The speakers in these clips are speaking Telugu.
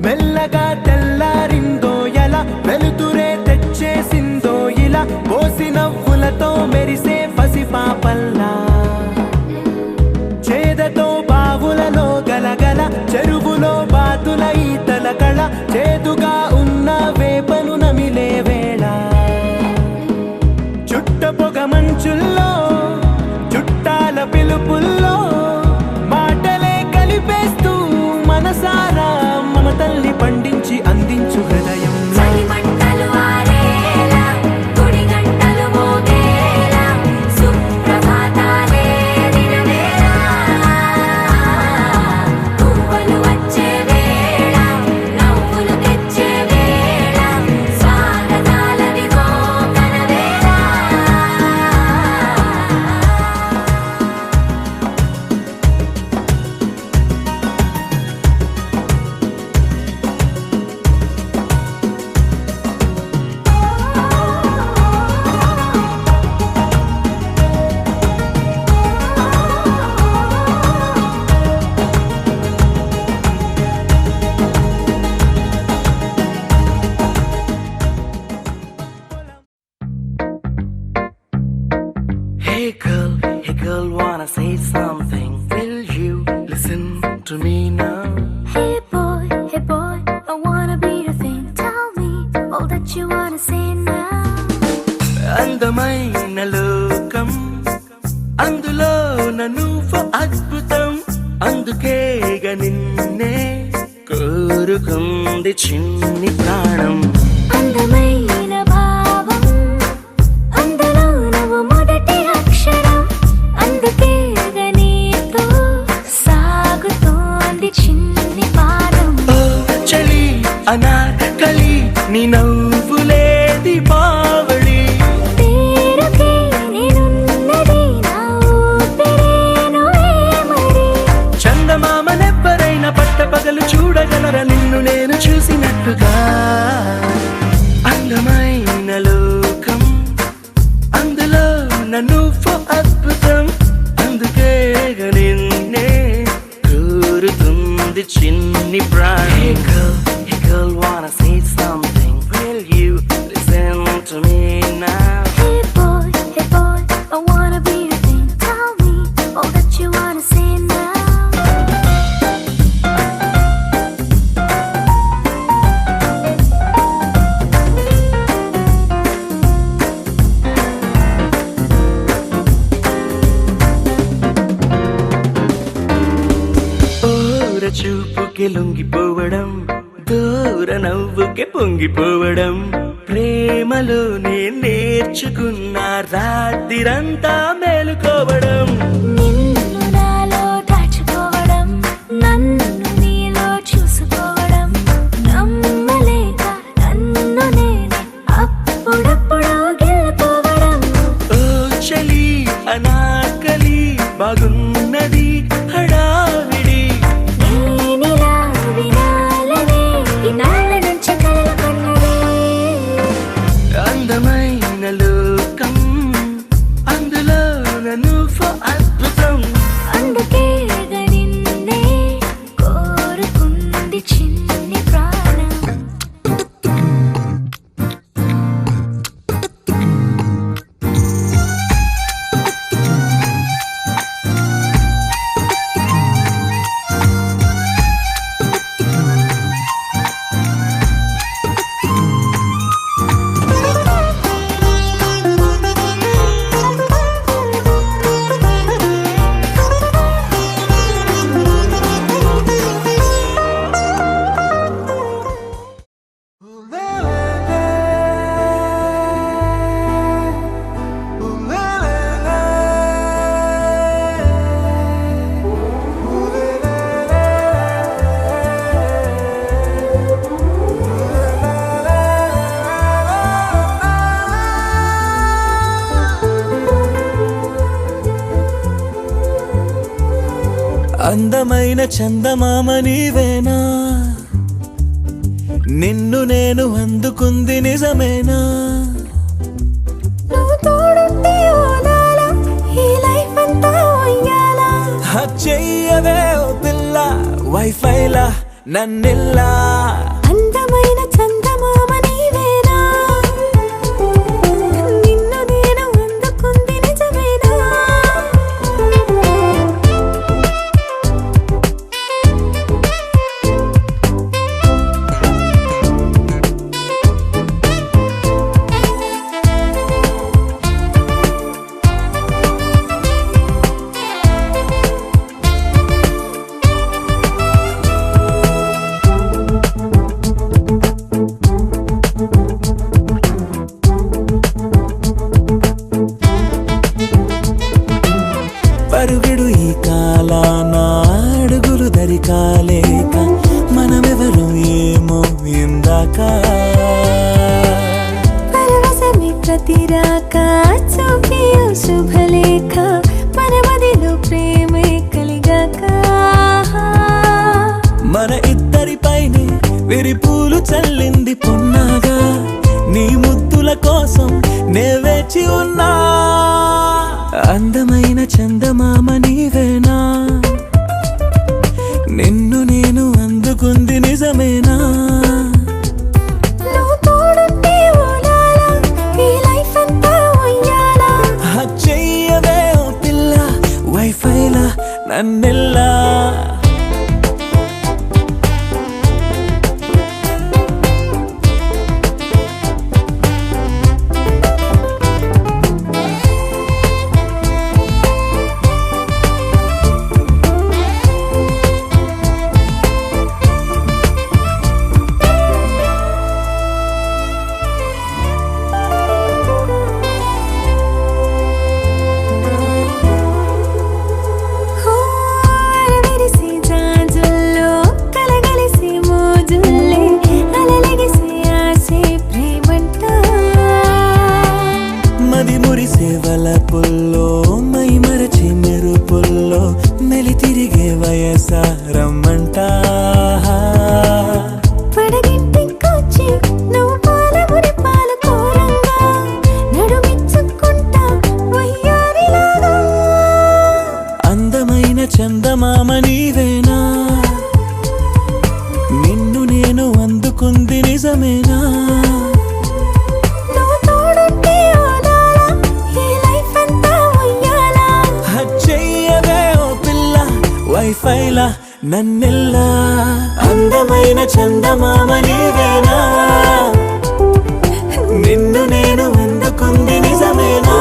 మెల్లగా తెల్లారిందో ఎలా వెలుతురే తెచ్చేసిందో ఇలా పోసి నవ్వులతో మెరిసే పసిపాపల్లా చేదతో బావులలో గలగల చెరువులో బాతుల ఈతల కళ చేదుగా ఉన్న వేపను నమిలే వేళ చుట్ట పొగ మంచుల్లో చుట్టాల పిలుపుల్లో మాటలే కలిపేస్తూ మనసారా మమతల్ని పండించి అందించు హృదయం Hey girl, wanna say something? Will you listen to me now? Hey boy, I wanna be your thing. Tell me all that you wanna say now. అందమైన లోకం అందులో నువ్వు అద్భుతం అందుకేగా నిన్నే కోరుకుంది చిన్ని ప్రాణం అందమైన భావం అందులో నువ్వు మొదటి అక్షరం అందుకేగా నీతో సాగుతోంది చిన్ని పాదం ఓ చలి అనార్కలి నీ నవ్వులేది బావళి పేరుకే నేనున్నది నా ఊపిరేనువే మరి చందమామనెవ్వరైనా పట్టపగలు చూడగలరా నిన్ను నేను చూసినట్టుగా అందమైన లోకం అందులో నువ్వు అద్భుతం అందుకేగా నిన్నే కోరుతుంది చిన్ని ప్రాణం Hey girl, wanna say something? Will you listen to me now? Hey boy, I wanna be your thing. Tell me all that you wanna say now. ఓర చూపుకి లొంగిపోవడం దూర నవ్వుకి పొంగిపోవడం ప్రేమలోనే నేర్చుకున్న రాత్రిరంతా మేలుకోవడం నిన్ను నాలో దాచుకోవడం నన్ను నీలో చూసుకోవడం నమ్మలేక నన్ను నేనే అప్పుడప్పుడు గెలుపోవడం ఓ చలి అనాకలి బాగున్నది హడావిడి నేనిలా వినాలనే ఇన్నాళ్ళ నుంచి కలలు కన్నదే అందమైన లోకం అందులో నువ్వు అద్భుతం అందమైన చందమామ నీవేనా, నిన్ను నేను అందుకుంది నిజమేనా? నువ్వు తోడుంటే ఓదాల ఈ లైఫ్ అంతా ఉయ్యాలా. చెయ్యవే ఓ పిల్ల వైఫైలా నన్నిల్లా. అందమైన చందమామ నీవేనా, నిన్ను నేను అందుకుంది నిజమేనా? పరుగుడు ఈ కాలాన అడుగులు దరికాలేక మనమెవరు ఏమో ఇందాక. పరవశమే ప్రతిరాక చూపి ఓ శుభలేఖ మన మదిలో ప్రేమే కలిగాక. మన ఇద్దరిపైనే విరిపూలు చల్లింది పొన్నాగా, నీ ముద్దుల కోసం నే వేచి ఉన్నా. అందమైన చందమామ నీవేనా, నిన్ను నేను అందుకుంది నిజమేనా? నువ్వు తోడుంటే ఓదాల ఈ లైఫ్ అంతా ఉయ్యాలా. చెయ్యవే ఓ పిల్ల వైఫైలా నన్నిల్లా. అరవిరిసే జాజుల్లో కలగలిసే మోజుల్లే అలలగిసే ఆసే ప్రేమంట. మది మురిసే వలపుల్లో మై మరచి మెరుపుల్లో మెలి తిరిగే వయసారమ్మంట. పడగింటికొచ్చి నువ్వు పాలబురి పాలు కోరంగా నడుమిచ్చుకుంటా వయ్యారిలాగా. అందమైన చందమామ నీవేనా, నిన్ను నేను అందుకుంది నిజమేనా? నువ్వు తోడుంటే ఓదాల ఈ లైఫ్ అంతా ఉయ్యాలా. చెయ్యవే ఓ పిల్ల వైఫైలా నన్నిల్లా. అందమైన చందమామ నీవేనా, నిన్ను నేను అందుకుంది నిజమేనా?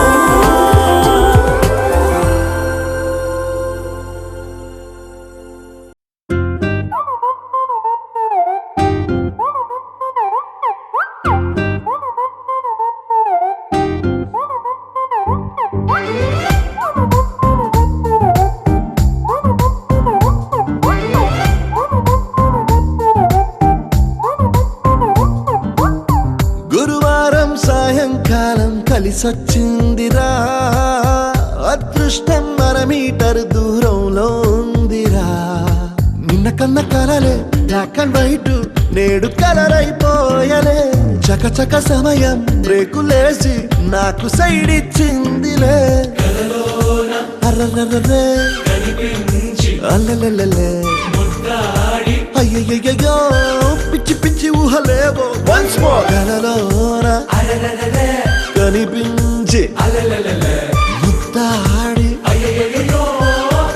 గురువారం సాయంకాలం కలిసొచ్చిందిరా, అదృష్టం మీటర్ దూరంలో ఉందిరా. నిన్న కన్న కలలే బ్లాక్ అండ్ వైట్ నేడు కలర్ అయిపోయలే. చకచక సమయం బ్రేకులేసి నాకు సైడ్ ఇచ్చిందిలే. అర్రర్రర్రే అల్లలల్లలే అయ్యయ్యో పిచ్చి పిచ్చి ఊహలేవో వన్స్ మోర్ కలలోన కనిపించి ముద్దాడి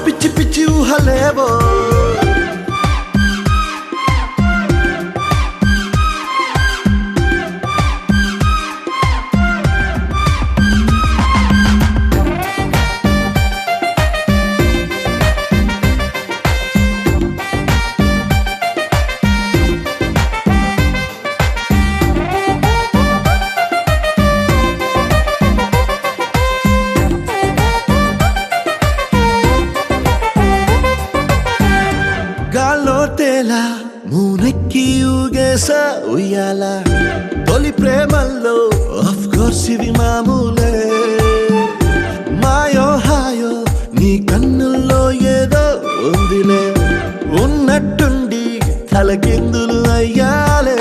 పిచ్చి పిచ్చి ఊహలేవో. తేలా మూనెక్కి ఊగేసా ఉయ్యాల. తొలి ప్రేమల్లో ఆఫ్ కోర్స్ ఇవి మామూలే. మాయో హాయో నీ కన్నుల్లో ఏదో ఉందిలే ఉన్నట్టుండి తలకిందులు అయ్యాలే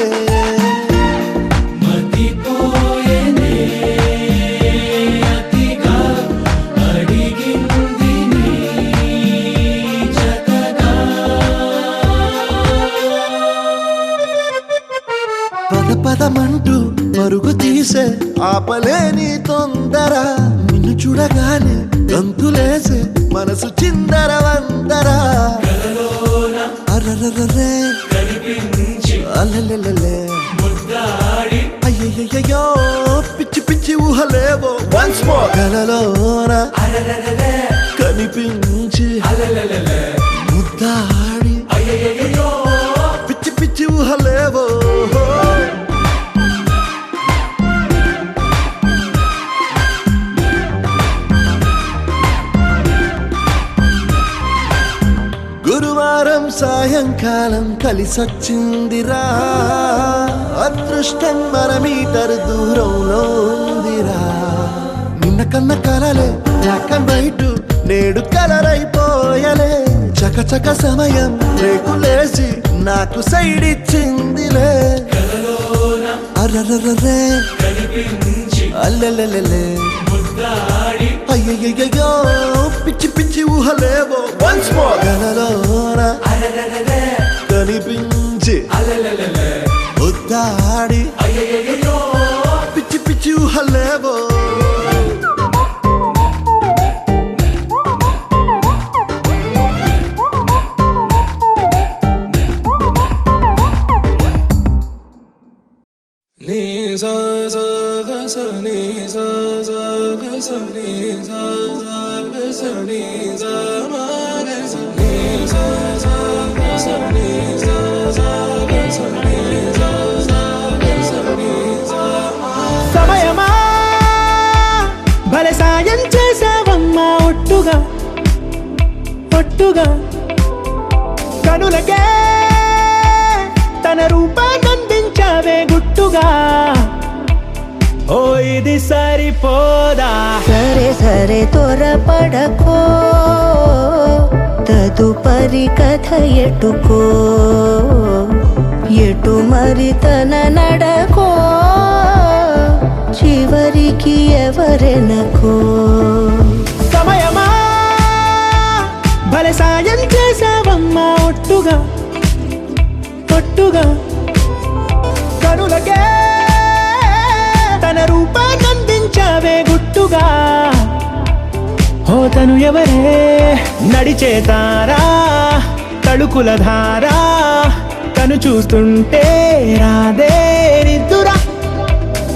పదమంటూ పరుగు తీసే ఆపలేని తొందర నిన్ను చూడగానే గంతులేసే మనసు చిందర వందర అర్రర్రర్రే అల్లెల్లెల్లె అయ్యయ్యయ్యో పిచ్చి పిచ్చి ఊహలేవో వన్స్ మోర్ కలలోన కనిపించి ముద్దాడి పిచ్చి పిచ్చి ఊహలేవో గురువారం సాయంకాలం కలిసొచ్చిందిరా అదృష్టం మీటర్ దూరంలో ఉందిరా నిన్న కన్న కలలే బ్లాక్ అండ్ వైట్ నేడు కలర్ అయిపోయలే చకచక సమయం రేకులేసి నాకు సైడ్ ఇచ్చిందిలే అర్రర్రర్రే అల్లెల్లెల్లె అయ్యయ్యయ్యో పిచ్చి పిచ్చి ఊహలేవో వన్స్ మోర్ కలలోన కనిపించి ముద్దాడి పిచ్చి పిచ్చి ఊహలేవో సమయమా భలే సాయం చేసావమ్మా ఒట్టుగా ఒట్టుగా కనులకే తన రూపాన్నందించావే గుట్టుగా ఓ ఇది సరిపోదా సరే సరే త్వరపడకో తదుపరి కథ ఎటుకో ఎటు మరి తన నడకో చివరికి ఎవరెనకో సమయమా భలే సాయం చేసావమ్మా ఒట్టుగా ఒట్టుగా కనులకే తన రూపాన్నందించావే గుట్టుగా ఓ తను ఎవరే నడిచే తారా తళుకుల ధారా తను చూస్తుంటే రాదే నిద్దురా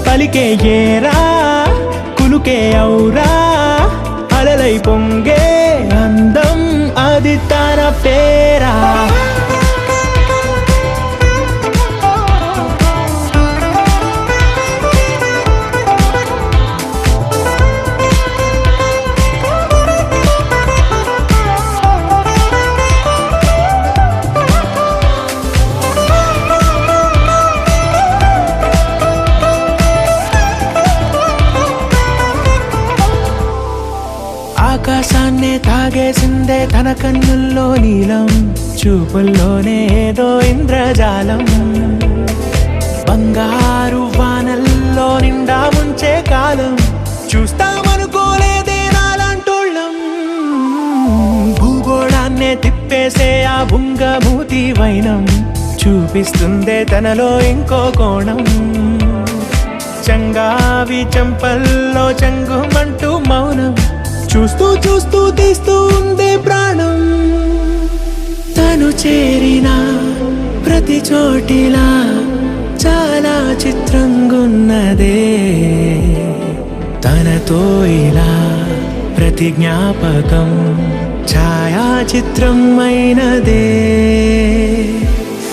పలికే ఏరా కులుకే ఔరా అలలై పొంగే అందం అది తన పేరా ఆకాశాన్నే తాగేసిందే తన కన్నుల్లో నీలం చూపుల్లోనే ఏదో ఇంద్రజాలం బంగారు వానల్లో నిండా ముంచే కాలం చూస్తామనుకోలేదే నాలాంటోళ్ళం భూగోళాన్నే తిప్పేసే ఆ బుంగమూతి వైనం చూపిస్తుందే తనలో ఇంకో కోణం చంగావి చంపల్లో చంగుమంటూ మౌనం చూస్తూ చూస్తూ తీస్తూ ఉందే ప్రాణం తను చేరిన ప్రతి చోటిలా చాలా చిత్రంగున్నదే తనతో ఇలా ప్రతి జ్ఞాపకం ఛాయాచిత్రం అయినదే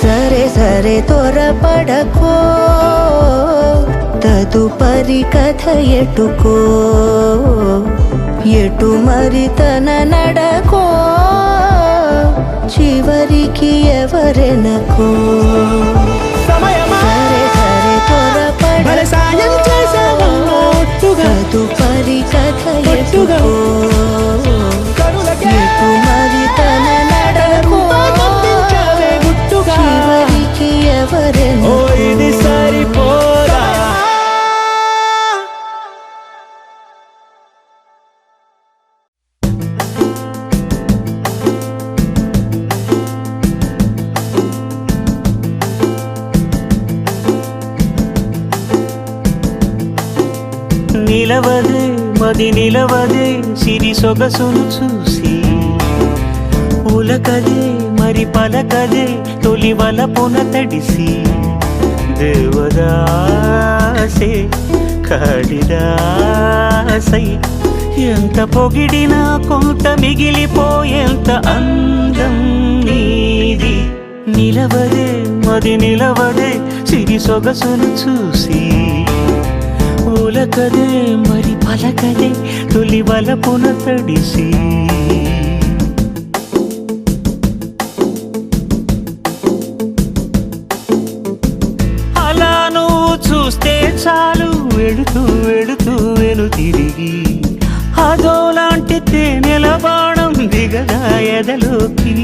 సరే సరే త్వరపడకో తదుపరి కథ ఎటుకో ఎటు మరి తన నడకో చివరికి ఎవరెనకో సమయమా సరే సరే భలే సాయం చేసావమ్మా ఒట్టుగా తదుపరి కథ ఒట్టుగా ఎటుకో కనులకే ఎటు మరి తన మది నిలవదే సిరి సొగసును చూసి ఉలకదే మరి పలకదే తొలి వలపున తడిసి దేవదాసే కాళిదాసై ఎంత పొగిడినా కొంత మిగిలిపోయేంత అందం నీది నిలవదే మది నిలవదే సిరి సొగసును చూసి ఉలకదే మరి పలకదే తొలి వలపున తడిసి అలా నువ్వు చూస్తే చాలు వెళుతూ వెళుతూ వెను తిరిగి అదోలాంటి తేనెల బాణం దిగదా ఎదలోకి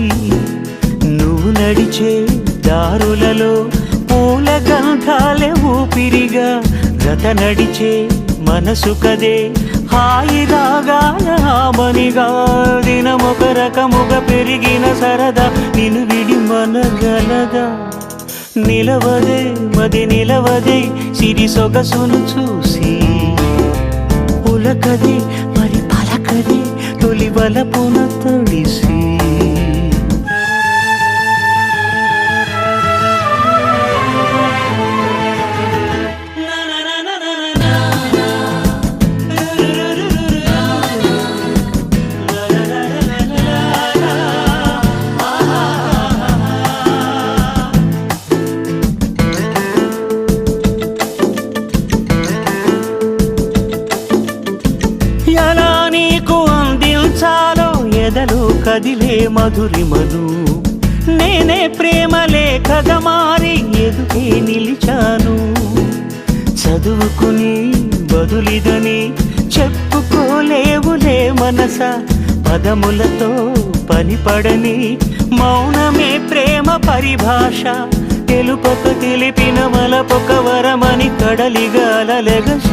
నువ్వు నడిచే దారులలో పూల గంధాలే ఊపిరిగా జత నడిచే మనసు కదే హాయి రాగాల మనిగా దినమొక రకముగా పెరిగిన సరదా నిన్ను విడి మనగలదా నిలవదే మది నిలవదే సిరి సొగసును చూసి ఉలకదే మరి పలకదే తొలి వలపున తడిసి ఎలా నీకు అందించాలో ఎదలో కదిలే మధురిమను నేనే ప్రేమ లేఖగా మారి ఎదుటే నిలిచాను చదువుకుని బదులిదని చెప్పుకోలేవులే మనస పదములతో పనిపడని మౌనమే ప్రేమ పరిభాష తెలుపక తెలిపిన వలపొక వరమని కడలిగాలెగష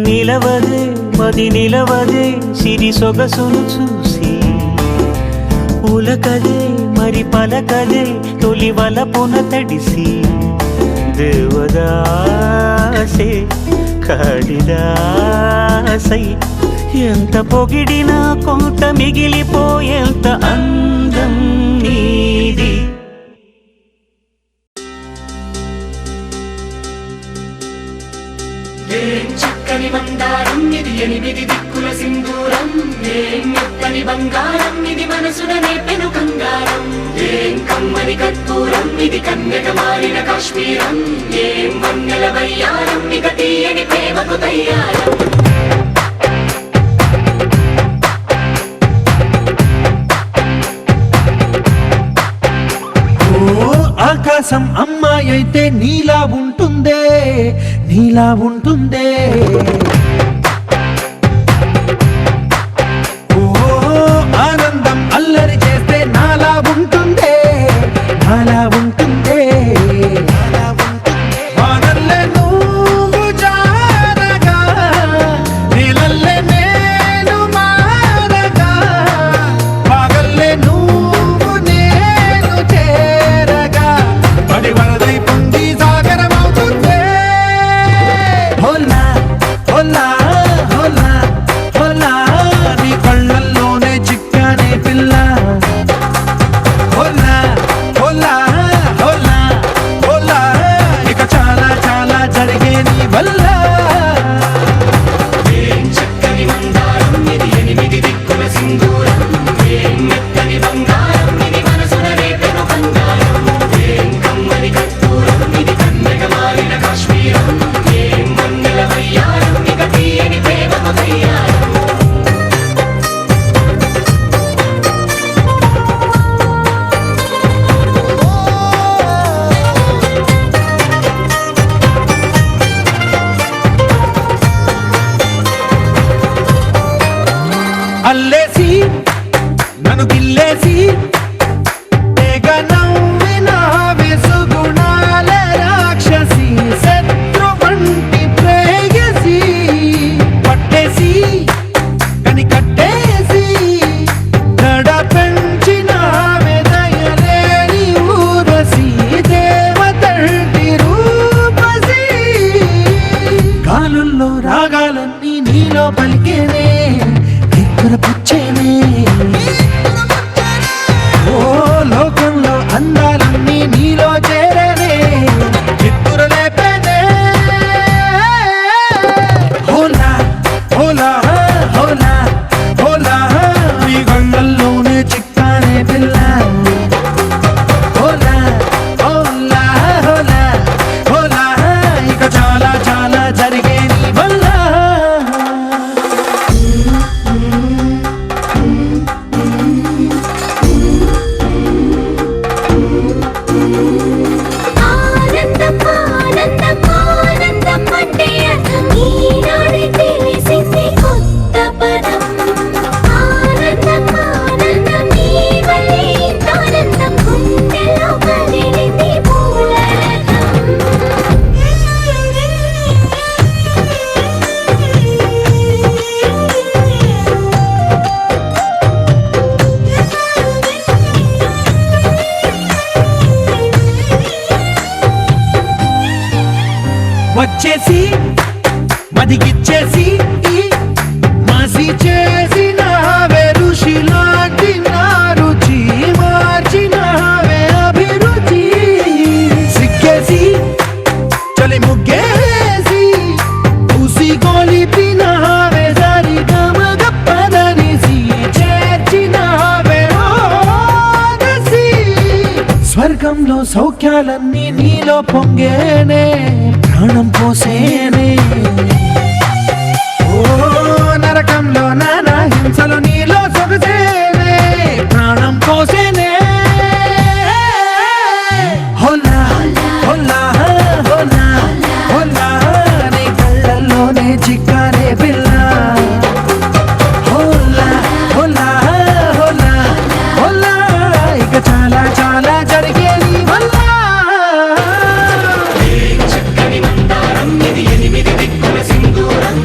నిలవదే మది నిలవదే సిరి సొగసును చూసి ఉలకదే మరి పలకదే తొలి వలపున తడిసి దేవదాసే కాళిదాసై ఎంత పొగిడినా కొంత మిగిలిపోయేంత అందం నీది చక్కని మందారం ఇది ఎనిమిది దిక్కుల సింధూరం ఏం మెత్తని బంగారం ఇది మనసున నేపెను కంగారం ఏం కమ్మని కర్పూరం ఇది కన్యక మారిన కాశ్మీరం ఏం వన్నెల వయ్యారం ఇక తీయని ప్రేమకు తయ్యారం ఆకాశం అమ్మాయి అయితే నీలా ఉంటుందే నీలా ఉంటుందే ఓ ఆనందం అల్లరి చేస్తే నాలా ఉంటుందే నాలా ఉంటుందే వానల్లే నువ్వు జారగా నీలల్లే నేను మారగా పగల్లే నువ్వు నేను చేరగా పడి వరదై పొంగి సాగరమవుతుందే హోలా హోలా హోలా హోలా నీ కళ్ళల్లోనే చిక్కానే పిల్ల హోలా హోలా హోలా హోలా ఇక చాలా చాలా జరిగే నీ వల్ల చక్కని మందారం ఇది ఎనిమిది దిక్కుల సింధూరం ఏం మెత్తని బంగారం ఇది మనసున నేపెను కంగారం ఏం కమ్మని కర్పూరం ఇది కన్యక మారిన కాశ్మీరం ఏం వన్నెల వయ్యారం ఇక తీయని ప్రేమకు తయ్యారం అల్లేసి నన్ను గిల్లేసి తెగ నవ్విన వెసుగుణాల రాక్షసి శత్రు వంటి ప్రేయసి పట్టేసి కని కట్టేసి గడ పెంచిన దయలేని ఊరసి దేవతంటి రూపసి గాలుల్లో రాగాలన్నీ నీలో వచ్చేసి మదిగిచ్చేసి మసి చేసినావే ఋషిలాంటి నా రుచి మార్చినావే అభిరుచి సిక్కేసి చలి ముగ్గేసి పూసి గోలిపినావే సరి గమగప్పదనిసి చేర్చినావే ఓదసి స్వర్గంలో సౌఖ్యాలన్నీ నీలో పొంగేనే ప్రాణం పోసేనే ఓ నరకంలో నానా హింసలు నీలో సొగసేనే ప్రాణం పోసేనే హోలా హోలా హోలా హోలా నీ కళ్ళల్లోనే చిక్కానే పిల్ల హోలా హోలా హోలా హోలా ఇక చాలా చాలా జరిగే నీ వల్ల చక్కని మందారం ఇది ఎనిమిది దిక్కుల సింధూరం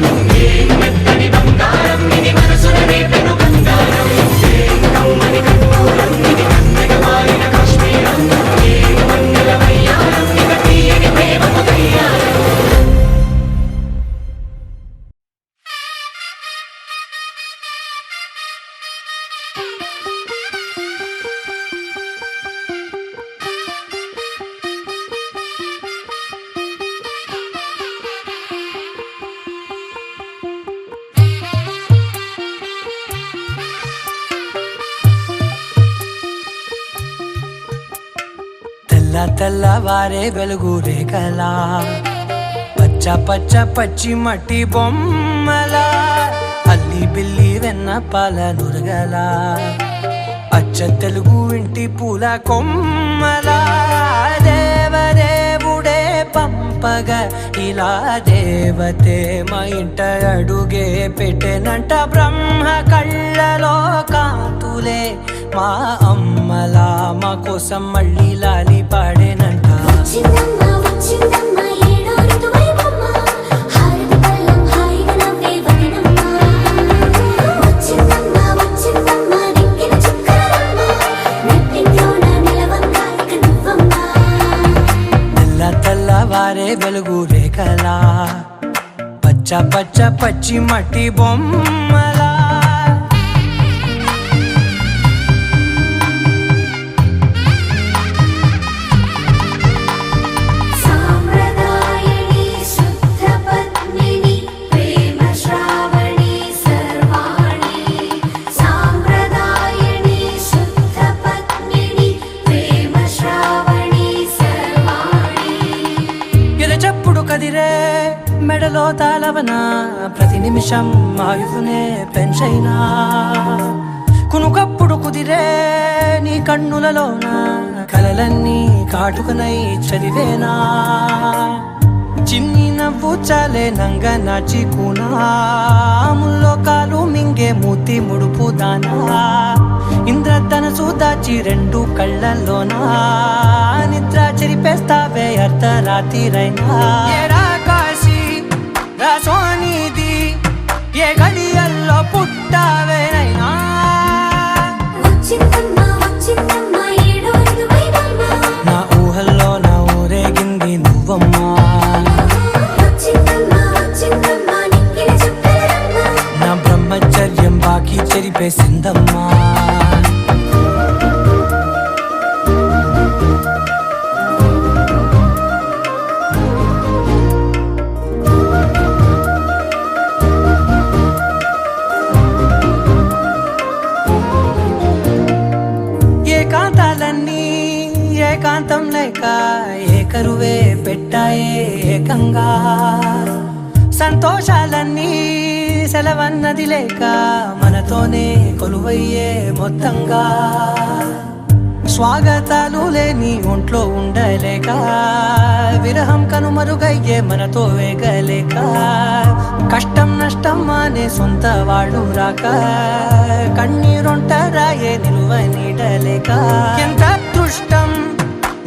ఏం మెత్తని బంగారం ఇది మనసున రేపెను బంగారం ఏం కమ్మని కర్పూరం ఇది కన్నెగ మారిన కాశ్మీరం ఏం మంగళ వయ్యారం ఇక తీయని ప్రేమకు తయ్యారం తెల్లవారే వెలుగు రేఖలా పచ్చ పచ్చ పచ్చి మట్టి బొమ్మలా అల్లి బిల్లి వెన్న పాల నురగలా అచ్చ తెలుగు ఇంటి పూల కొమ్మలా దేవదేవుడే పంపగా ఇలా దేవతే మా ఇంట అడుగే పెట్టెనంట బ్రహ్మ కళ్ళలో కాంతులే మా అమ్మలా మా కోసం మళ్ళీ లాలి పాడేనంట వచ్చిందమ్మా వచ్చిందమ్మా ఏడో ఋతువైవమ్మ హారతి పళ్ళం హాయిగా నవ్వే వదనమ్మ వచ్చిందమ్మా వచ్చిందమ్మా దిక్కిన చుక్కలమ్మ నెట్టింట్లోన నిలవంగా ఇక నువ్వమ్మా తెల్లవారే వెలుగు రేఖలా పచ్చ పచ్చ పచ్చి మట్టి బొమ్మలా సాంప్రదాయని శుద్ధ పద్మిని ప్రేమ శ్రావణి సర్వాణి సాంప్రదాయని శుద్ధ పద్మిని ప్రేమ శ్రావణి సర్వాణి ఎరచప్పుడు కదిరే మెడలో తాళవన ప్రతి నిమిషం ఆయుధునే పెంచైనా కునుకప్పుడు కుదిరే నీ కన్నులలోన కలలన్నీ కాటుకనై చదివేనా చిన్ని నవ్వు చాలే నంగ నాచి కూనాముల్లో కాలు మింగే మూతి ముడుపు దానా ఇంద్రధనసు దాచి రెండు కళ్ళల్లోనా నిద్ర చెరిపేస్తావే అర్ధరాత్రిరైనా ఏరా కాశీ రా సోనిది ఏ గడియల్లో పుట్టావేనైనా వచ్చిందమ్మా వచ్చిందమ్మా ఏడో ఋతువైవమ్మ నా ఊహల్లో నా ఊరేగింది నువ్వమ్మా వచ్చిందమ్మా వచ్చిందమ్మా నిక్కిన చుక్కలమ్మ నా బ్రహ్మచర్యం బాకీ చెరిపేసిందమ్మా ఏకాంతాలన్నీ ఏకాంతం లేక ఏకరువే పెట్టాయే ఏకంగా సంతోషాలన్నీ సెలవన్నది లేక మనతోనే కొలువయ్యే మొత్తంగా స్వాగతాలు లేని ఒంట్లో ఉండలేక విరహం కనుమరుగయ్యే మనతో వేగలేక కష్టం నష్టం అనే సొంత వాళ్ళు రాక కన్నీరొంటరాయే నిలువ నీడలేక ఎంత అదృష్టం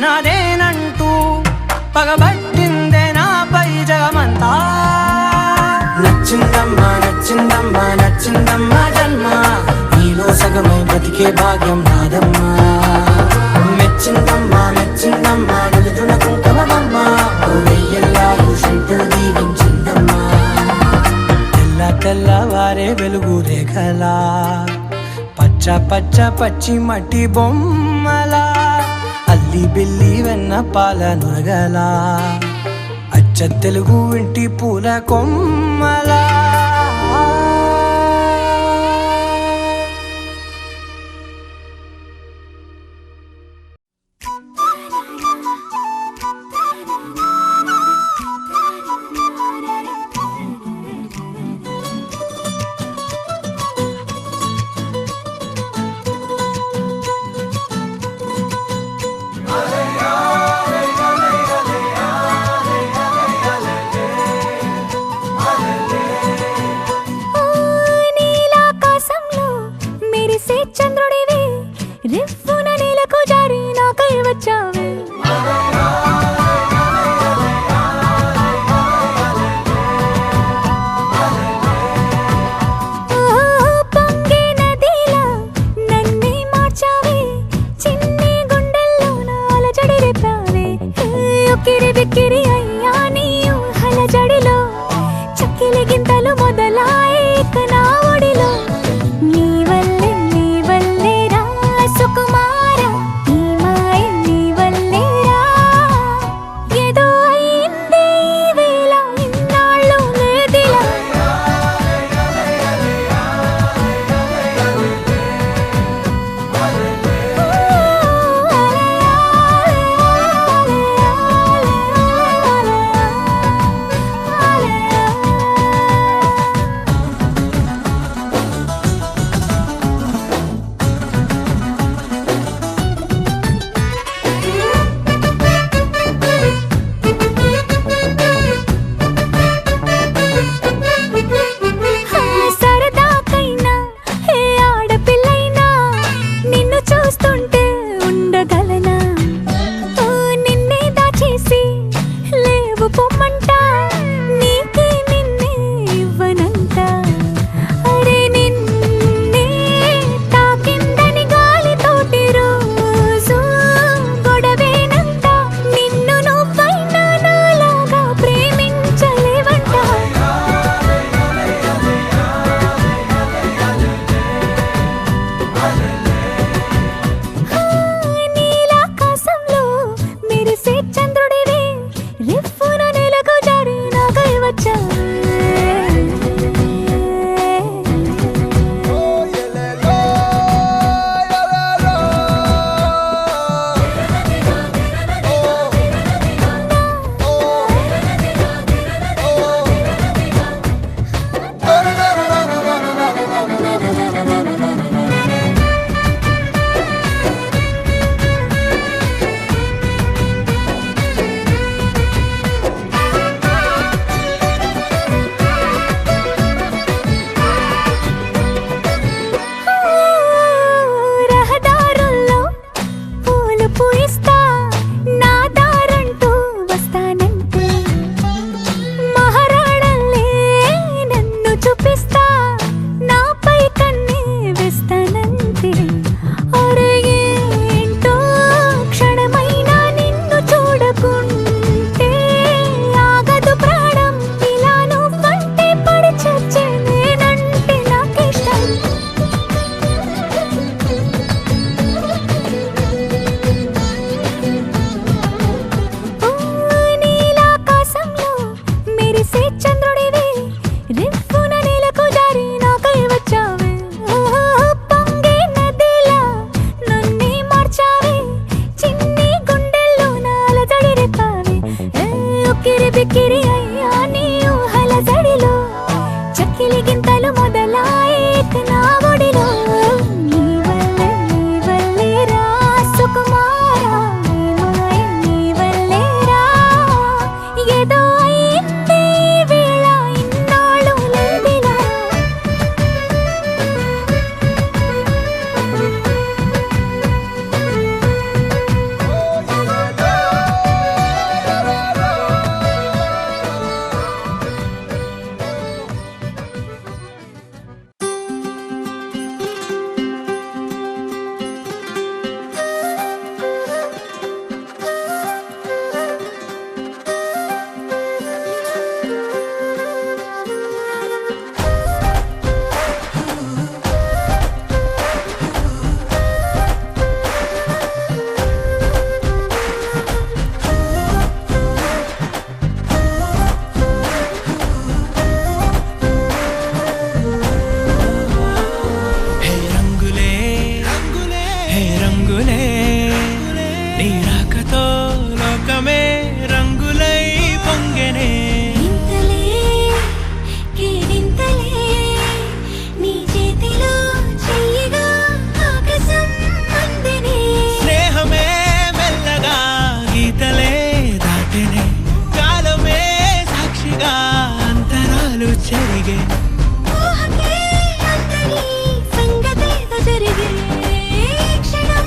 నాదేనంటూ పగబట్టిందే నాపై జగమంతా నచ్చిందమ్మా నచ్చిందమ్మా నచ్చిందమ్మా జన్మ నీలో సగమై బతికే భాగ్యం నాదమ్మా మెచ్చిందమ్మా మెచ్చిందమ్మా నిలుచున కుంకమమ్మా వెయ్యల్లా శిల్పుడు వెలుగు రేఖలా పచ్చ పచ్చ పచ్చి మట్టి బొమ్మలా అల్లి బిల్లి వెన్న పాల నురగలా అచ్చ తెలుగు ఇంటి పూల కొమ్మలా నీలాకాశంలో మెరిసే చంద్రుడివి రివ్వున నీలకు జారి నాకై వచ్చావే పొంగే నదిలా నన్నే మార్చావే చిన్ని గుండెల్లో నాల జడి రేపావే ఉక్కిరి బిక్కిరి అయ్యా నీ ఊహల జడిలో చక్కిలి గింతలు మొదలాయి ఇక నా ఒడిలో నీ వల్లే రా సుకుమార నీ మాయ నీ వల్లే రా ఏదో అయింది ఈ వేళ ఇన్నాళ్ళు లేదిలా సరదాకైనా ఏ ఆడపిల్లైనా నిన్ను చూస్తుంటే ఉండగలనా నిన్నే దాచేసి లేవు పొమ్మంట నీకే నిన్నే ఇవ్వనంట అరే నిన్నే తాకిందని గాలితోటి రోజు గొడవేనంట నిన్ను నువ్వైనా నాలాగా ప్రేమించలేవంట ఊహకే అందని సంగతేదో జరిగే క్షణం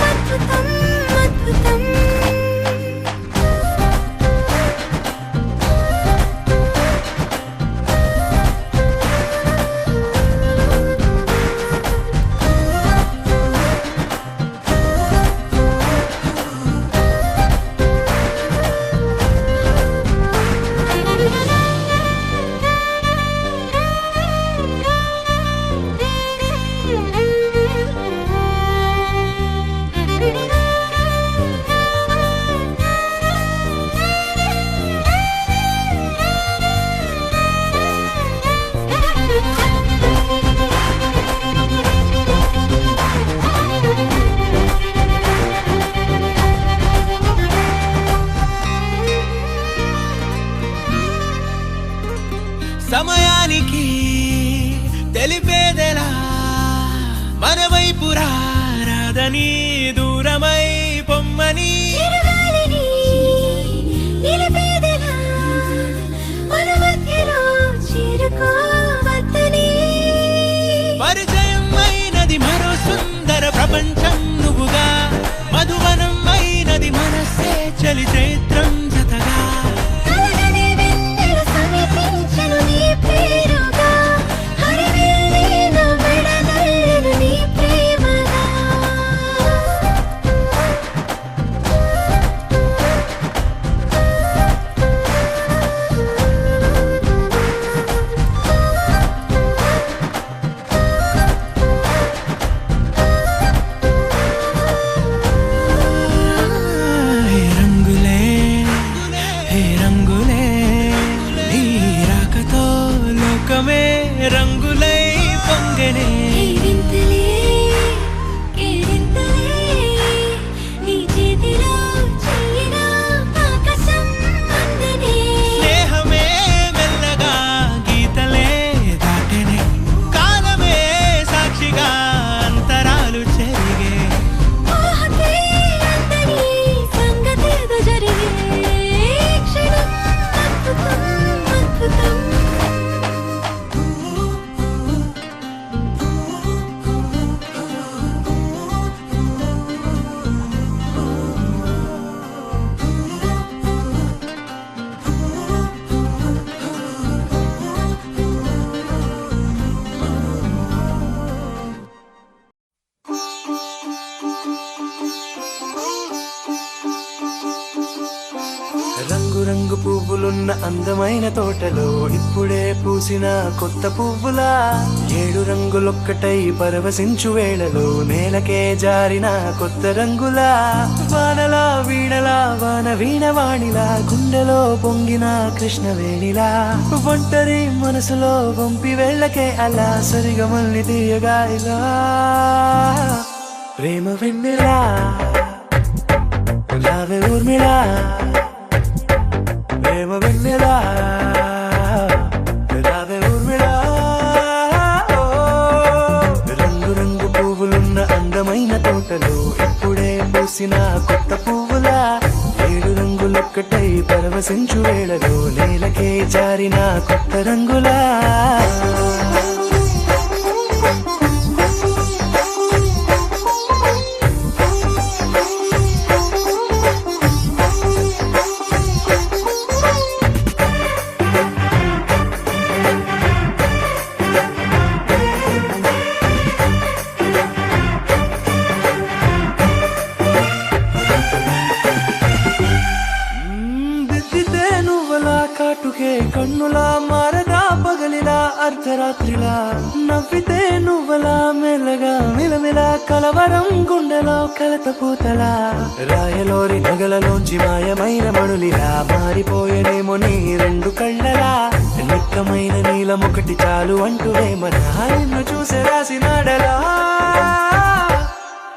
అద్భుతం అద్భుతం సమయానికి తెలిపేదెలా మన వైపు రాదని దూరమై పొమ్మని చిరుగాలిని నిలిపేదెలా మన మధ్యలో చేరుకోవద్దని పరిచయం అయినది మరో సుందర ప్రపంచం నువ్వుగా మధువనం అయినది మనసే చలి చైత్రం జతగా కలగని వెన్నెల సమీపించెను నీ పేరుగా హరివెల్లి నా మెడనల్లెను నీ ప్రేమగా హే రంగులే హే రంగులే నీ రాకతో లోకమే రంగులై పొంగనే కేరింతలే కేరింతలే నీ చేతిలో చెయ్యినా ఆకాశం అందనే స్నేహమే మెల్లగా గీతలే దాటెనే కాలమే సాక్షిగా అంతరాలు చెరిగే ఊహకే అందని సంగతేదో జరిగే క్షణం అద్భుతం అద్భుతం రంగు రంగు పువ్వులున్న అందమైన తోటలో ఇప్పుడే పూసిన కొత్త పువ్వులా 7 రంగులొక్కటై పరవశించు వేళలో నేలకే జారిన కొత్త రంగులా వానలా వీణలా వాన వీణవాణిలా గుండెలో పొంగిన కృష్ణవేణిలా ఒంటరి మనసులో వంపి వెళ్ళకే అలా సరిగమల్ని తీయగా ఇలా ప్రేమ వెన్నెలా రావే ఊర్మిళా ప్రేమ వెన్నెలా రావే ఊర్మిళా రంగు రంగు పువ్వులున్న అందమైన తోటలో ఇప్పుడే పూసిన కొత్త పువ్వులా 7 రంగులొక్కటై పరవశించు వేళలో నేలకే జారిన కొత్త రంగులా దిద్దితే నువ్వలా కాటుకే కన్నులా మారదా పగలిలా అర్ధరాత్రిలా నవ్వితే నువ్వలా మెల్లగా మిలమిలా కలవరం గుండెలో కలత పూతలా రాయలోరి నగలలోంచి మాయమైన మణులిలా మారిపోయేనేమో నీ 2 కళ్ళలా నిక్కమైన నీలమొకటి చాలు అంటూ వేమనా నిన్ను చూసే రాసినాడలా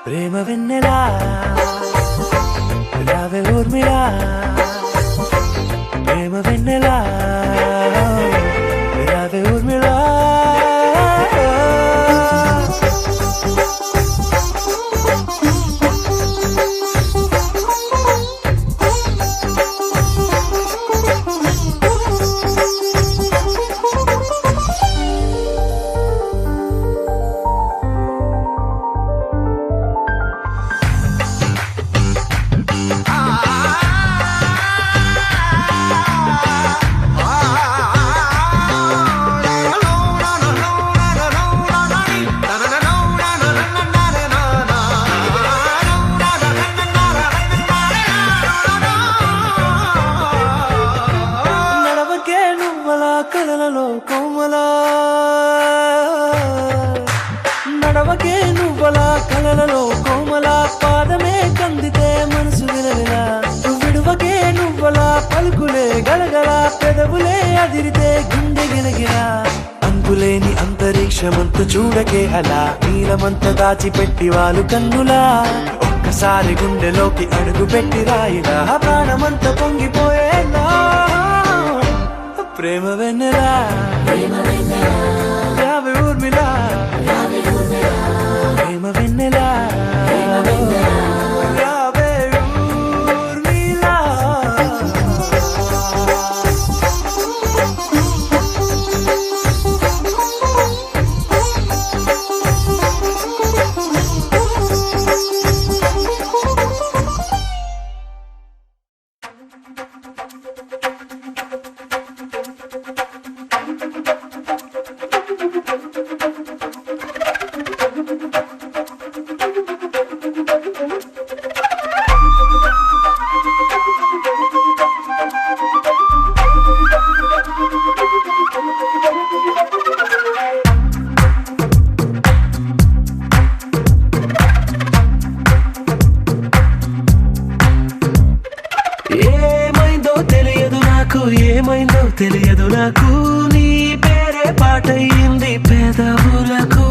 ప్రేమ వెన్నెలా రావే ఊర్మిళా ప్రేమ వెన్నెలా రావే ఊర్మిళా కోవెలలో కోమల పాదమే కందితే మనసు విలవిలా విడువకే నువ్వలా పలుకులే గలగల పెదవులే అదిరితే గుండె గిలగిలా అంతులేని అంతరిక్షమంత చూడకే అలా నీలమంత దాచిపెట్టి వాళ్ళు కన్నులా ఒక్కసారి గుండెలోకి అడుగు పెట్టి రాయిలా ప్రాణమంత పొంగిపోయేలా ప్రేమ వెన్నెలా రావే ఊర్మిళ ప్రేమ వెన్నెలా రావే ఊర్మిళ ఏమైందో తెలియదు నాకు నీ పేరే పాటయింది పెదవులకు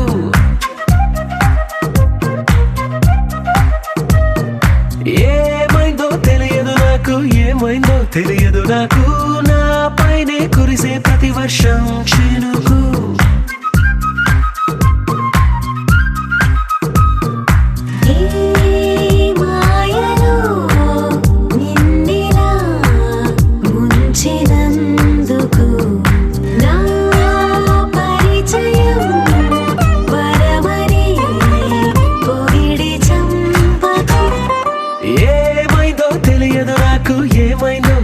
ఏమైందో తెలియదు నాకు నా పైనే కురిసే ప్రతి వర్షం చినుకు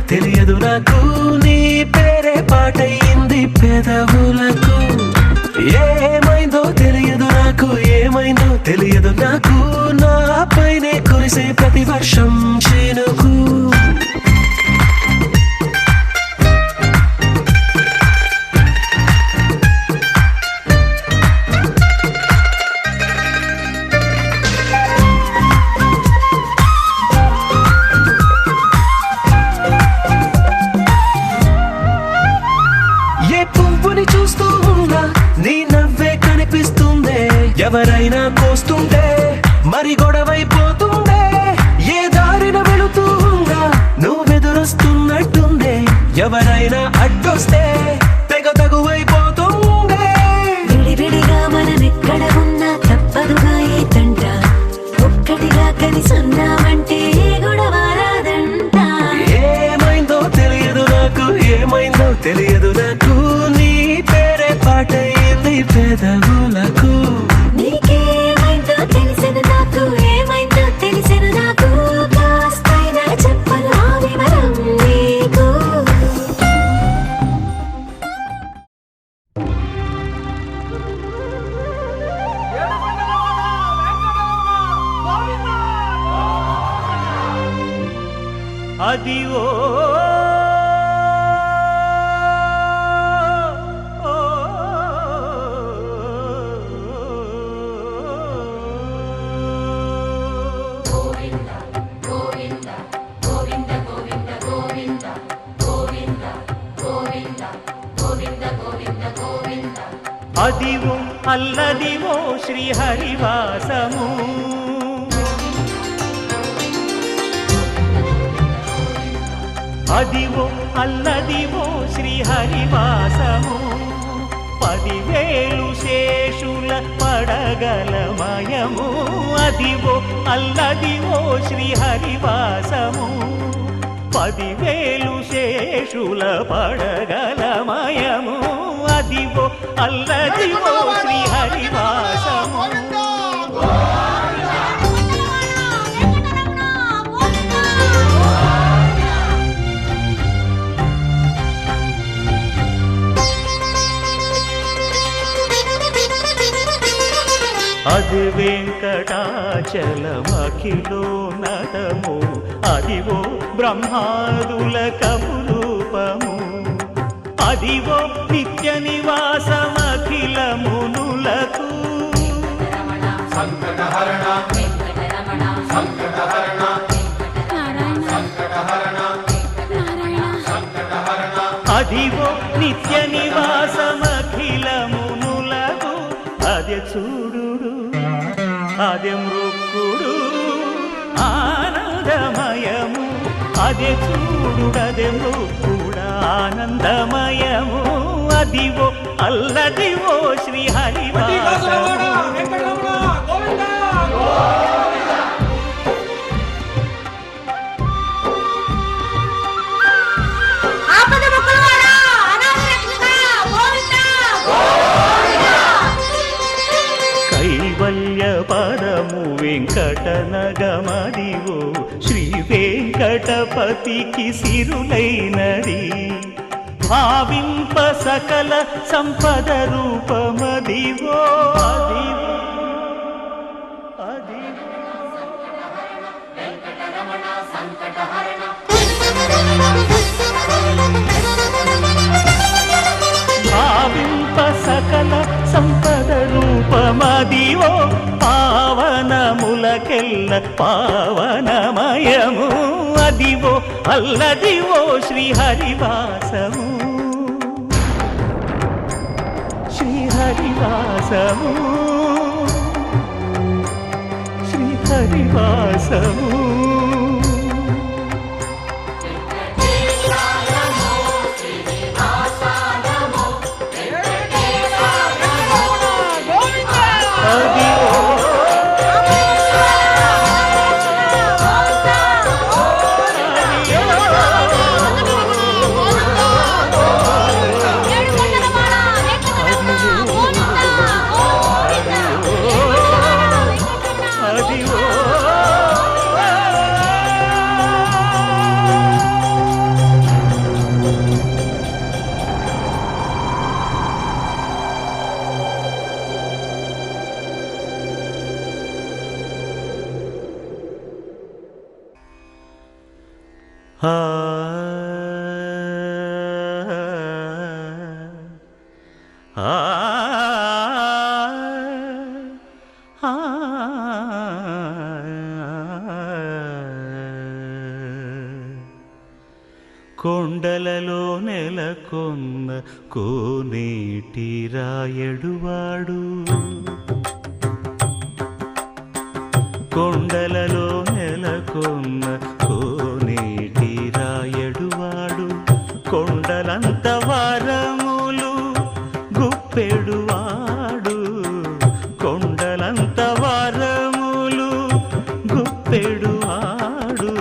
తెలియదు నాకు నీ పేరే పాటయింది పెదవులకు ఏమైందో తెలియదు నాకు నా పైనే కురిసే ప్రతి వర్షం చినుకు ఎవరైనా కోస్తుంటే మరి గొడవైపోతుందే ఏ దారిన వెళుతుందా నువ్వెదురొస్తున్నట్టుందే ఎవరైనా అడ్డొస్తే తెగ తగువైపోతుందే విడివిడిగా మనమెక్కడ ఉన్నా తప్పదుగా ఏ తంట ఒక్కటిగా కలిసున్నామంటే గొడవ రాదంట ఏమైందో తెలియదు నాకు నీ పేరే పాటయింది పెదవులకు నీకేమైందో తెలిసిన నాకు ఏమైందో తెలిసిన నాకు కాస్తైనా చెప్పను ఆ వివరం నీకు అదివో అదివో అల్లదివో శ్రీహరివాసము అదివో అల్లదివో శ్రీహరివాసము 10,000 శేషుల పడగలమయము అదివో అల్లదివో శ్రీహరివాసము 10,000 శేషుల పడగలమయము అదివో అల్లదివో శ్రీహరివాసము అది వెంకటాచలమఖిలో నటము అదివో బ్రహ్మాదుల కపురూపము అదివో నిత్య నివాసమఖిల మునులకు సంకటహరణ అదే మృక్కుడు ఆనందమయము అదే చూడుడదే మృక్కుడు ఆనందమయము అదివో అల్లదివో శ్రీ హరివాసము కైవల్య పరము వెంకటనగమదివో శ్రీ వెంకటపతికి సిరులైనది భావింప సకల సంపద రూపమదివో అదివో భావింప సకల సంపద రూపమదివో పావనములకెల్ల పావనమయము అదివో అల్లదివో శ్రీ హరివాసము శ్రీ హరివాసము శ్రీ హరివాసము కొండలలో నెలకొన్న కోనేటి రాయడువాడు కొండలలో నెలకొన్న కోనేటి రాయడువాడు కొండలంత వారములు గుప్పెడువాడు కొండలంత వారములు గుప్పెడువాడు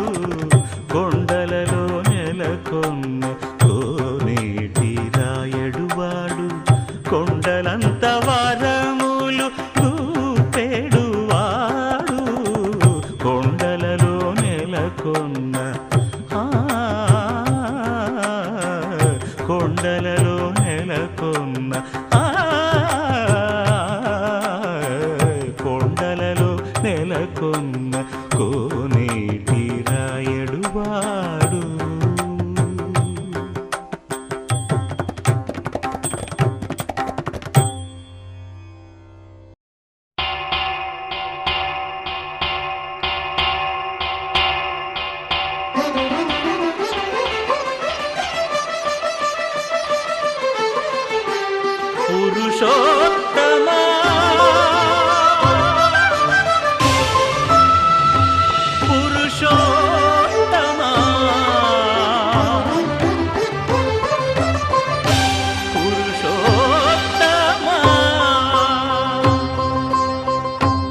కొండలలో నెలకొన్న కోనేటి రాయడువాడు కొండలంత వారములు గుప్పెడువాడు కొండలలో నెలకొన్న కొండలలో నెలకొన్న కొండలలో నెలకొన్న కోనేటి రాయడువాడు పురుషోత్తమా పురుషోత్తమా పురుషోత్తమా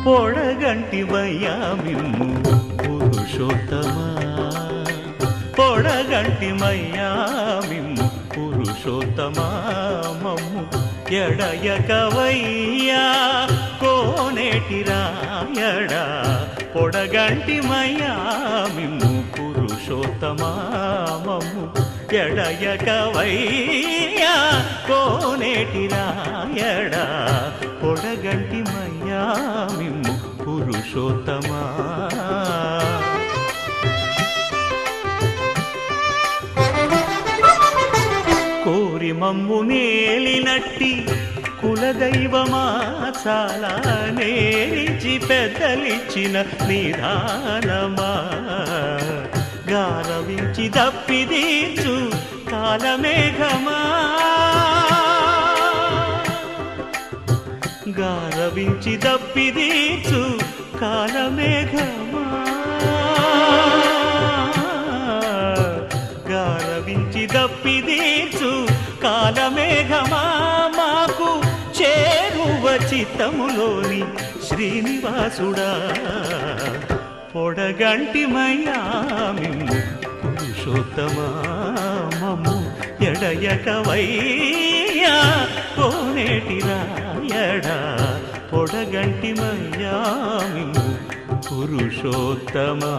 పొడగంటివయ్యా మిమ్ము పురుషోత్తమా పొడగంటిమయ్యా మిమ్ము పురుషోత్తమా మమ్ము ఎడయకవయ్యా కోనేటి రాయడా పొడగంటిమయ్యా మిమ్ము పురుషోత్తమా మమ్ము ఎడయకవయ్యా కోనేటి రాయడా పొడగంటిమయ్యా మిమ్ము పురుషోత్తమా కోరి మమ్ము నేలినట్టి కులదైవమా చాలా నేరిచి పెద్దలిచ్చిన నిదానమా గారవించి దప్పిదీర్చు కాలమేఘమా గారవించి దప్పిదీర్చు కాలమేఘమా గారవించి దప్పిదీర్చు కాలమేఘమా మాకు చేరువ చిత్తములోని శ్రీనివాసుడా పొడగంటిమయ్యా మిమ్ము పురుషోత్తమా మమ్ము ఎడయకవయ్యా కోనేటి రాయడా పొడగంటిమయ్యా మిమ్ము పురుషోత్తమా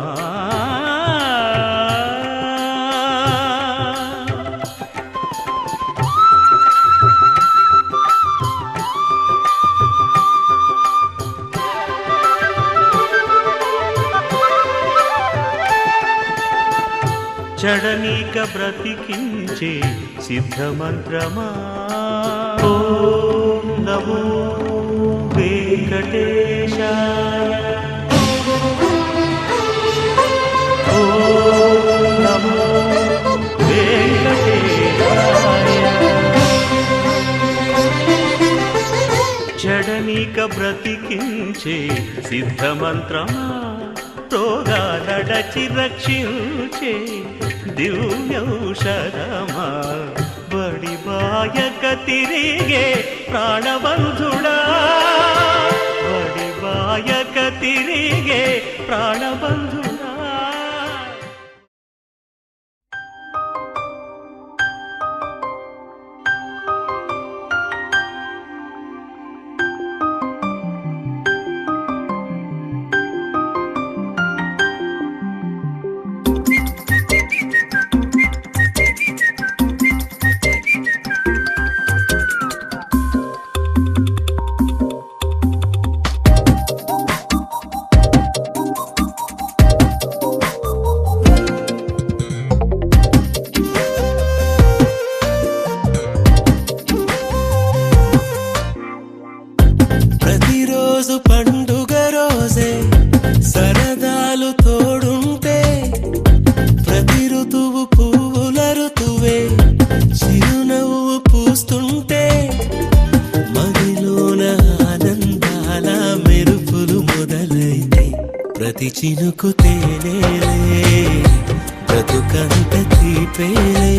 చడనీక బ్రతికించే సిద్ధమంత్రమా ఓం నమో వెంకటేశాయ ఓం నమో వెంకటేశాయ చడనీక బ్రతికించే సిద్ధమంత్రమా రోగాలడచి రక్షించే దివ్యౌషధమా బడి బాయక తిరిగే ప్రాణబంధుడా బడి బాయక తిరిగే ప్రాణబంధుడా ప్రతిరోజు పండుగ రోజే సరదాలు తోడుంటే ప్రతి ఋతువు పువ్వుల ఋతువే చిరునవ్వు పూస్తుంటే మదిలోన ఆనందాల మెరుపులు మొదలైతే ప్రతి చినుకు తేనేలే బ్రతుకంత తీపేలే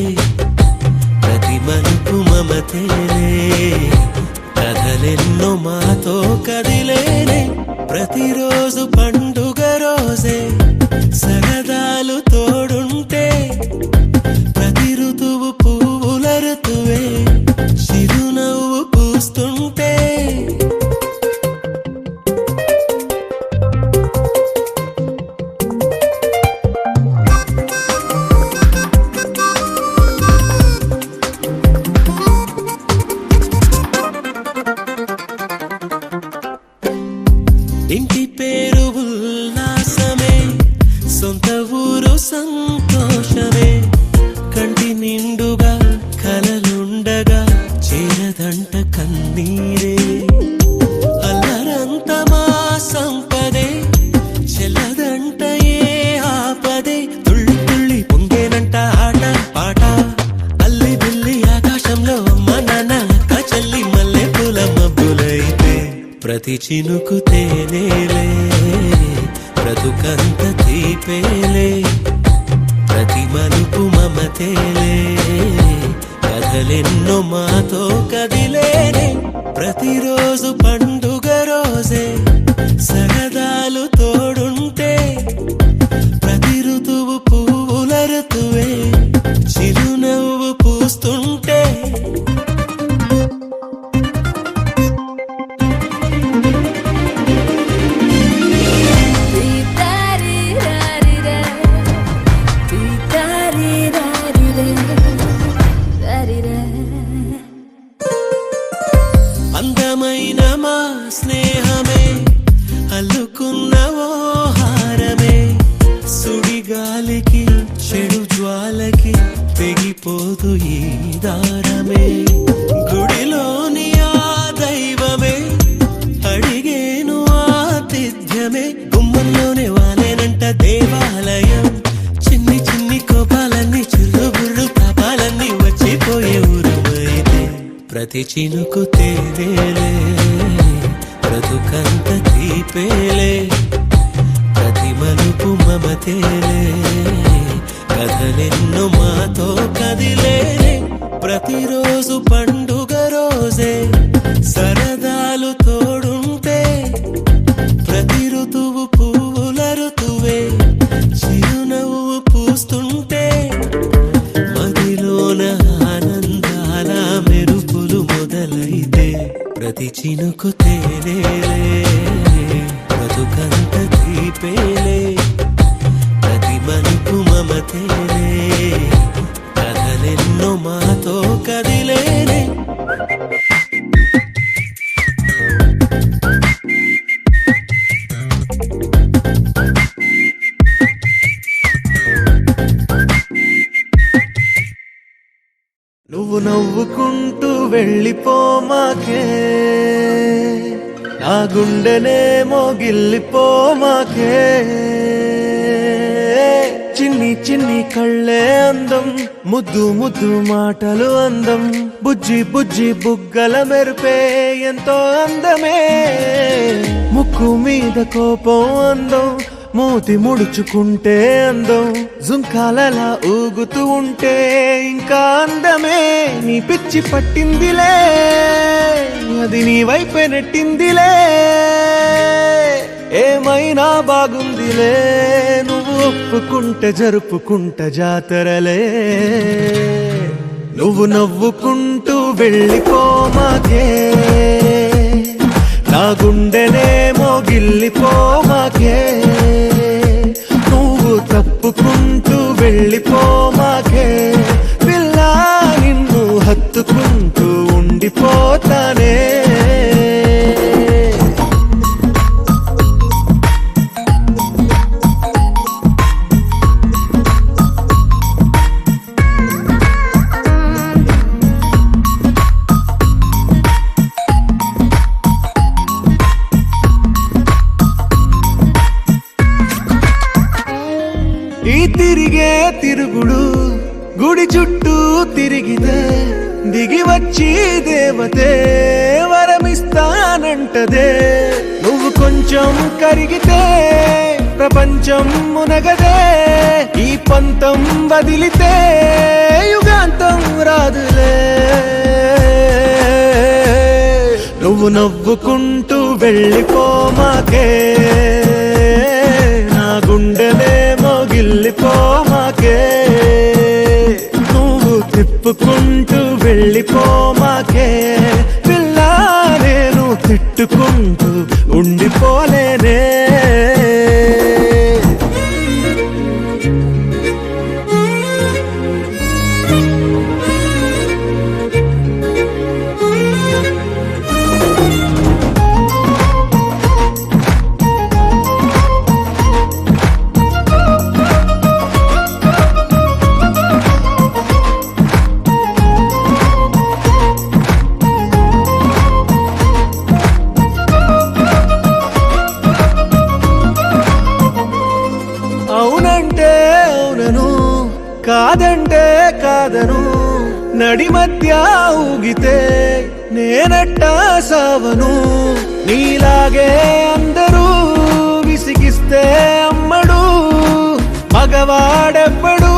ప్రతి మలుపు మమతేలే కథలెన్నో మాతో కదిలేనే ప్రతిరోజు పండుగ రోజే సరదాలు తోడుంటే ప్రతి ఋతువు పువ్వుల ఋతువే చిరునవ్వు పూస్తుంటే ఇంటి పేరు ఉల్లాసమే సొంత ఊరు సంతోషమే కంటి నిండుగా కలలుండగా చేరదంట కన్నీరే అల్లరంత మా సంపదే చెల్లదంట ఏ ఆపదే తుళ్ళి తుళ్ళి పొంగేనంట ఆట పాట అల్లి బిల్లి ఆకాశంలో అమ్మ నాన్న అక్క చెల్లి మల్లె పూల మబ్బులైతే ప్రతి చినుకు తేనేలే బ్రతుకంత తీపేలే ప్రతి మలుపు మమతేలే కథలెన్నో మాతో కదిలేనే ప్రతిరోజు పండుగ రోజే సరదాలు తోడుంటే ప్రతి ఋతువు పువ్వుల ఋతువే చిరునవ్వు పూస్తుంటే అందమైన మా స్నేహమే అల్లుకున్న ఓ హారమే సుడిగాలికి చెడు జ్వాలకి తెగిపోదు ఈ దారమే గుడిలోని ఆ దైవమే అడిగేను ఆతిథ్యమే గుమ్మంలోనే వాలేనంట దేవాలయం చిన్ని చిన్ని కోపాలన్నీ చిల్లుబుర్రు తాపాలన్నీ వచ్చిపోయే ఊరుమైతే ప్రతి చినుకు తేనేలే బ్రతుకంత తీపేలే మలుపు మమతేలే కథలెన్నో మాతో కదిలే ప్రతిరోజు పండుగ రోజే సరదాలు తోడుంటే ప్రతి ఋతువు పువ్వుల ఋతువే చిరునవ్వు పూస్తుంటే మదిలోన ఆనందాల మెరుపులు మొదలైతే ప్రతి చినుకు తేనేలే బ్రతుకంత దీపేలే ప్రతి మలుపు మమతేలే కథలెన్నో మాతో కదిలేనే నువ్వు నవ్వుకుంటూ వెళ్ళిపోమాకే నా గుండెనేమో గిల్లిపోమాకే చిన్ని చిన్ని కళ్ళే అందం ముద్దు ముద్దు మాటలు అందం బుజ్జి బుజ్జి బుగ్గల మెరుపే ఎంతో అందమే ముక్కు మీద కోపం అందం మూతి ముడుచుకుంటే అందం జుంకాలలా ఊగుతూ ఉంటే ఇంకా అందమే నీ పిచ్చి పట్టిందిలే అది నీ వైపే నెట్టిందిలే ఏమైనా బాగుందిలే నువ్వు ఒప్పుకుంటే జరుపుకుంటా జాతరలే నువ్వు నవ్వుకుంటూ వెళ్ళిపోమాకే నా గుండెనేమో గిల్లిపోమాకే నువ్వు తప్పుకుంటూ వెళ్ళిపోమాకే పిల్ల నిన్ను హత్తుకుంటూ ఉండిపోతానే ఈ తిరిగే తిరుగుడు గుడి చుట్టూ తిరిగితే దిగి వచ్చి దేవతే వరమిస్తానంటదే నువ్వు కొంచెం కరిగితే ప్రపంచం మునగదే ఈ పంతం వదిలితే యుగాంతం రాదులే నువ్వు నవ్వుకుంటూ వెళ్ళిపోమాకే నా గుండెనేమో గిల్లిపోమాకే నువ్వు తిప్పుకుంటూ వెళ్ళిపోమాకే పిల్ల నేను తిట్టుకుంటూ ఉండిపోలేనే అవునంటే అవునను కాదంటే కాదను నడి మధ్య ఊగితే నేనట్టా సావను నీలాగే అందరూ విసిగిస్తే అమ్మడు మగవాడెవ్వడు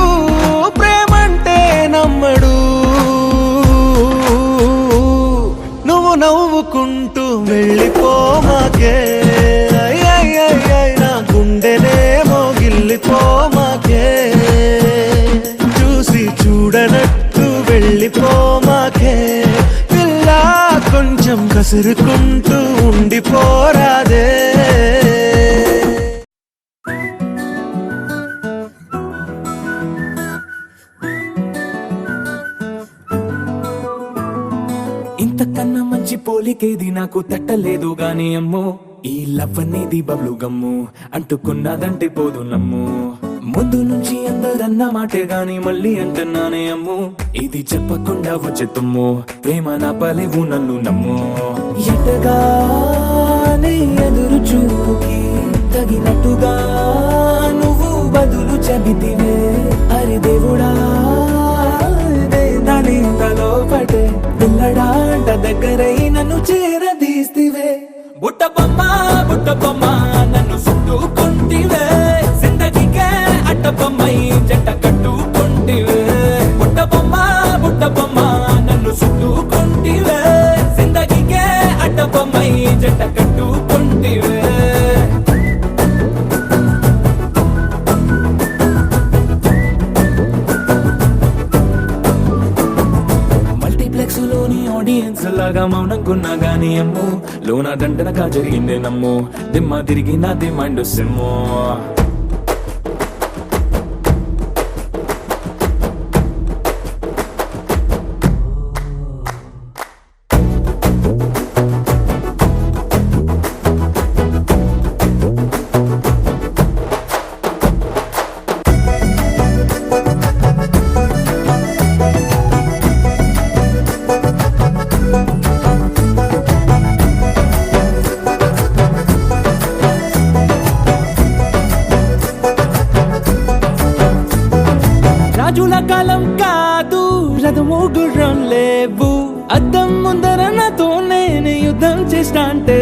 ప్రేమంటే నమ్మడు నువ్వు నవ్వుకుంటూ వెళ్ళిపోమాకే నా గుండెనేమో గిల్లిపోమాకే చూసి చూడనట్టు వెళ్ళిపోమాకే పిల్ల కొంచెం కసురుకుంటూ ఉండిపోరాదే ఇంతకన్నా మంచి పోలికేది నాకు తట్టలేదు గాని అమ్మో ఈ లవ్ అనేది బబ్లు గమ్ము అంటుకున్నదంటే పోదు నమ్ము ముందు నుంచి అందరన్న మాటే గాని మళ్ళీ అంటున్నానే అమ్ము ఇది చెప్పకుండా వచ్చే తుమ్ము ప్రేమ నా పలేవు నన్ను నమ్ము ఎటగానే ఎదురు చూకి తగినట్టుగా నువ్వు బదులు చెబితివే అరే దేవుడా దాని తలో పటే పిల్లడాంట దగ్గరై నన్ను చేరదీస్తివే బుట్ట బొమ్మ నన్ను చుట్టుకుంటివే పిల్లలాగా మౌనంకున్నా గానీ అమ్ము లోన దండనగా జరిగింది నమ్ము దిమ్మ తిరిగి నాది మైండ్ సిమ్ము రాజుల కాలం కాదు రథము గుర్రం లేవు అద్దం ముందర నాతో నేను యుద్ధం చేస్తా అంటే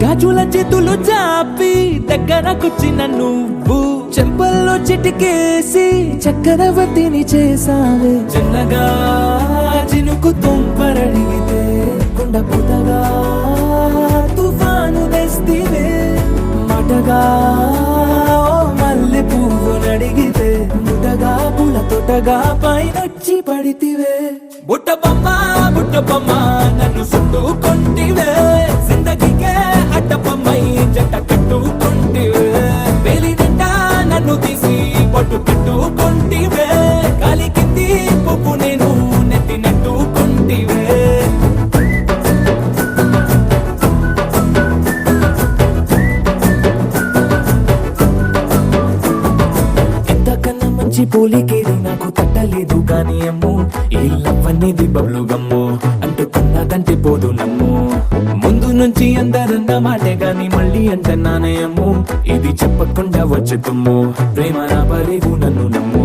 గాజుల చేతులు చాపి దగ్గరకొచ్చిన నువ్వు చెంపల్లో చిటికేసి చక్రవర్తిని చేసావే చిన్నగా చినుకు తుంపరడిగితే కుండ పుటగా తుఫాను తెస్తివే మాటగా మల్లె పువ్వు నడిగితే ముటగా పుల తొటగా పైనొచ్చి పడితివే బుట్ట బొమ్మ నన్ను చుట్టుకొంటివే జిందగీకే అడ్డపమ్మై జంట కట్టుకొంటివే వేలి నిండా నన్ను తీసి పట్టు కట్టుకొంటివే కాలి కింది పువ్వు నేను నెత్తి నెట్టుకొంటివే పోలికేది నాకు తట్టలేదు కానీ అమ్ము ఈ లవ్ అనేది బబ్లు గమ్ము అంటుకున్నదంటే పోదు నమ్ము ముందు నుంచి అందరన్న మాటే గాని మళ్ళీ అంటున్నానే అమ్ము ఇది చెప్పకుండా వచ్చే తుమ్ము ప్రేమ నా పలేవు నన్ను నమ్ము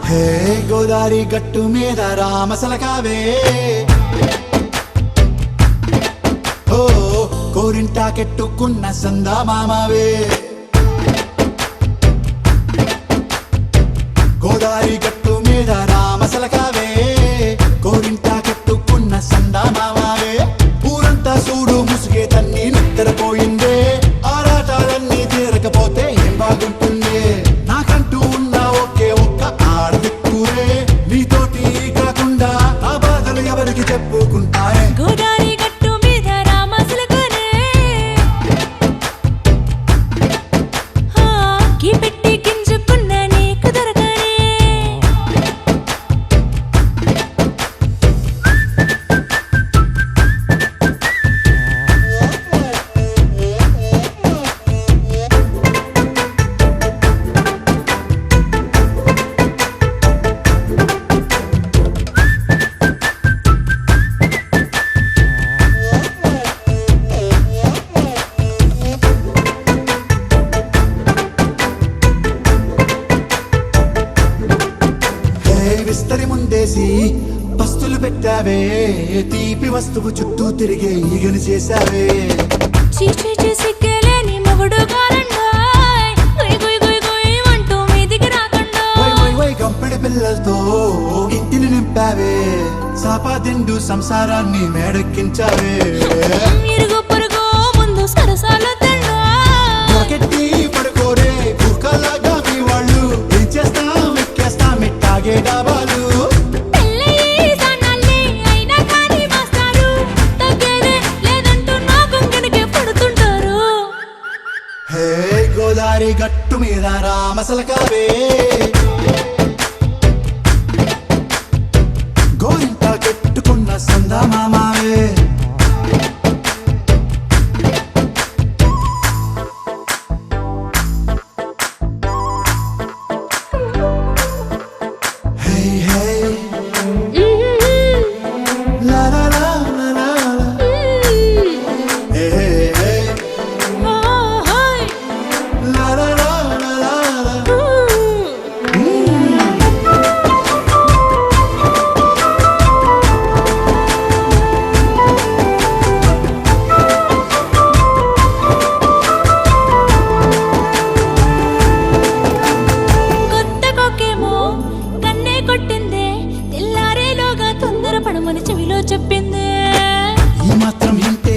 హే గోదారి గట్టు మీద రామసలకావే ఓ కోరింటా కెట్టుకున్న సందా మామావే గోదారి గట్టు మీద రామసలకావే కోరింటా కెట్టుకున్న సందా మామావే ఊరంతా చూడు ముసుగే తన్ని నిద్రపోయిందే ఆరాటాలన్నీ తీరకపోతే ఏం బాగుంటుంది నాకంటూ ఉన్న ఒకే ఒక్క ఆడదిక్కురే నీతోటి కాకుండా ఆ బాధలు ఎవరికి చెప్పుకుంటారే గోదారి గట్టు మీద రామసలకనే కీ పెట్టి గింజుకున్న నీకు దొరకనే విస్తరి ముందేసి పస్తులు పెట్టావే తీపి వస్తువు చుట్టూ తిరిగే ఈగను చేశావే చీచీ సిగ్గలేని మొగుడు కాలండాయ్ గుయ్ గుయ్ గుయ్ గుయ్ అంటూ మీదికి రాకుండా వై గంపెడి పిల్లలతో ఇంటిని నింపావే సాపాదిండు సంసారాన్ని మేడెక్కించావే ఇరుగు పొరుగు ముందు సరసాలు తండా రాకెట్టి పడుకోరే కుక్కలాగా మీ వాళ్ళు ఏం చేస్తాం ఎక్కేస్తాం ఇట్టాగే డాబాలు పెళ్ళయి సన్నాళ్ళే అయినా కానీ మాస్తారు తగ్గేదే లేదంటూ నా కొంగనికే పడుతుంటారు హే గోదారి గట్టు మీద రామసలకావే గోరింట కెట్టుకున్న సందా మామావే Hey, hey, la la la la la la. Hey, hey, hey, la la la la la la. పడమని చెవిలో చెప్పిందే ఈ మాత్రం ఇంటే